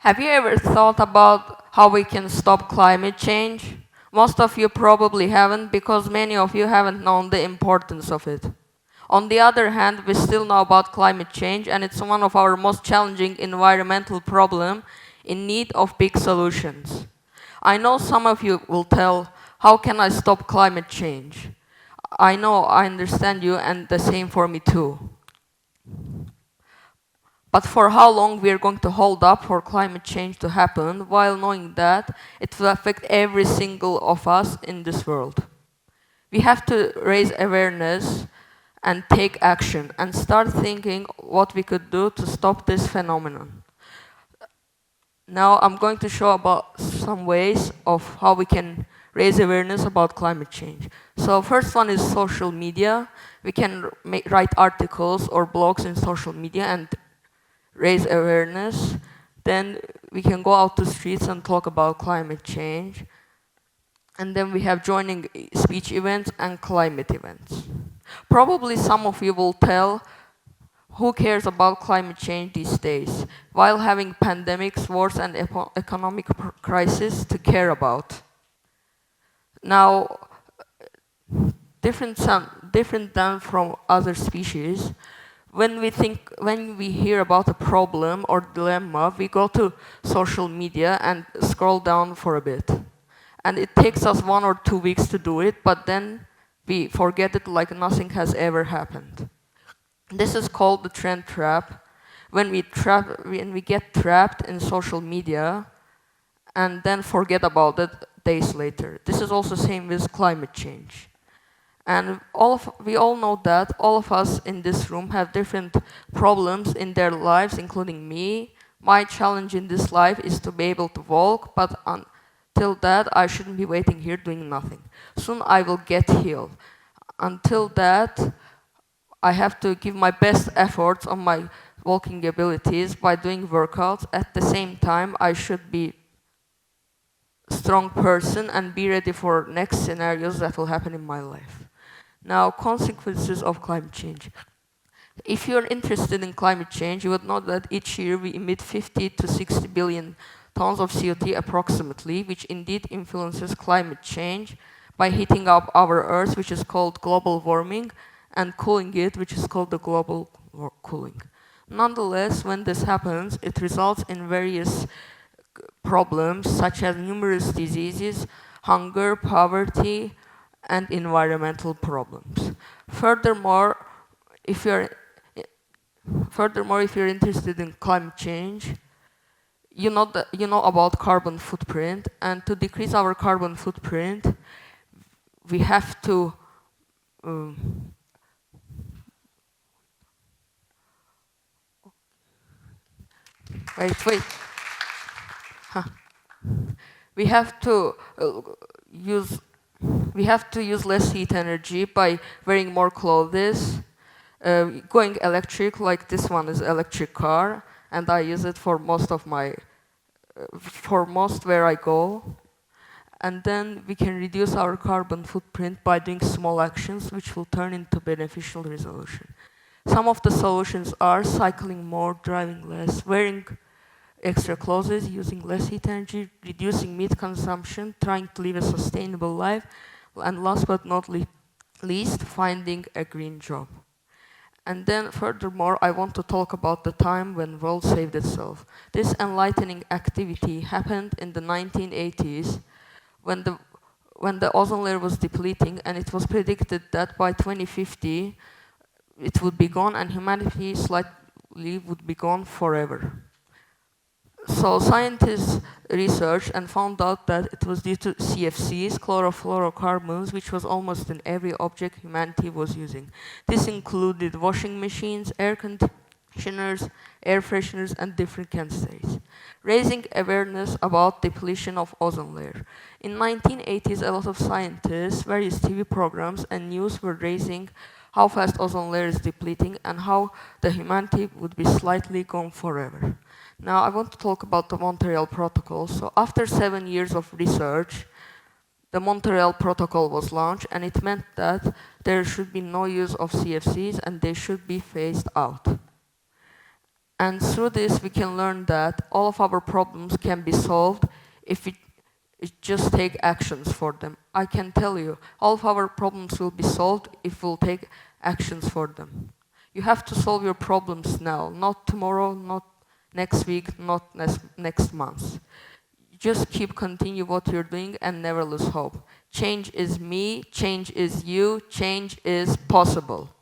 Have you ever thought about how we can stop climate change? Most of you probably haven't because many of you haven't known the importance of it. On the other hand, we still know about climate change and it's one of our most challenging environmental problems in need of big solutions. I know some of you will tell, how can I stop climate change? I know, I understand you, and the same for me too. But for how long we are going to hold up for climate change to happen while knowing that it will affect every single of us in this world? We have to raise awareness and take action and start thinking what we could do to stop this phenomenon. Now I'm going to show about some ways of how we can raise awareness about climate change. So first one is social media. We can write articles or blogs in social media and raise awareness. Then we can go out to streets and talk about climate change. And then we have joining speech events and climate events. Probably some of you will tell, who cares about climate change these days, while having pandemics, wars, and economic crisis to care about. Now, different than from other species, when we hear about a problem or dilemma, we go to social media and scroll down for a bit. And it takes us 1 or 2 weeks to do it, but then we forget it like nothing has ever happened. This is called the trend trap. When we get trapped in social media and then forget about it days later. This is also the same with climate change. And we all know that all of us in this room have different problems in their lives, including me. My challenge in this life is to be able to walk, but until that, I shouldn't be waiting here doing nothing. Soon I will get healed. Until that, I have to give my best efforts on my walking abilities by doing workouts. At the same time, I should be a strong person and be ready for next scenarios that will happen in my life. Now, consequences of climate change. If you're interested in climate change, you would know that each year we emit 50 to 60 billion tons of CO2 approximately, which indeed influences climate change by heating up our Earth, which is called global warming, and cooling it, which is called the global cooling. Nonetheless, when this happens, it results in various problems such as numerous diseases, hunger, poverty, and environmental problems. Furthermore, if you're interested in climate change, you know about carbon footprint, and to decrease our carbon footprint, we have to wait. Huh. We have to use less heat energy by wearing more clothes, going electric, like this one is electric car, and I use it for most where I go. And then we can reduce our carbon footprint by doing small actions which will turn into beneficial resolution. Some of the solutions are cycling more, driving less, wearing extra clothes, using less heat energy, reducing meat consumption, trying to live a sustainable life, and last but not least, finding a green job. And then furthermore, I want to talk about the time when the world saved itself. This enlightening activity happened in the 1980s when the ozone layer was depleting, and it was predicted that by 2050 it would be gone and humanity slightly would be gone forever. So scientists researched and found out that it was due to CFCs, chlorofluorocarbons, which was almost in every object humanity was using. This included washing machines, air conditioners, air fresheners, and different canisters. Raising awareness about depletion of ozone layer. In 1980s, a lot of scientists, various TV programs, and news were raising how fast ozone layer is depleting and how the humanity would be slightly gone forever. Now I want to talk about the Montreal Protocol. So after 7 years of research, the Montreal Protocol was launched, and it meant that there should be no use of CFCs and they should be phased out. And through this, we can learn that all of our problems can be solved if we just take actions for them. I can tell you, all of our problems will be solved if we'll take actions for them. You have to solve your problems now, not tomorrow, not next week, not next month. Just continue what you're doing and never lose hope. Change is me, change is you, change is possible.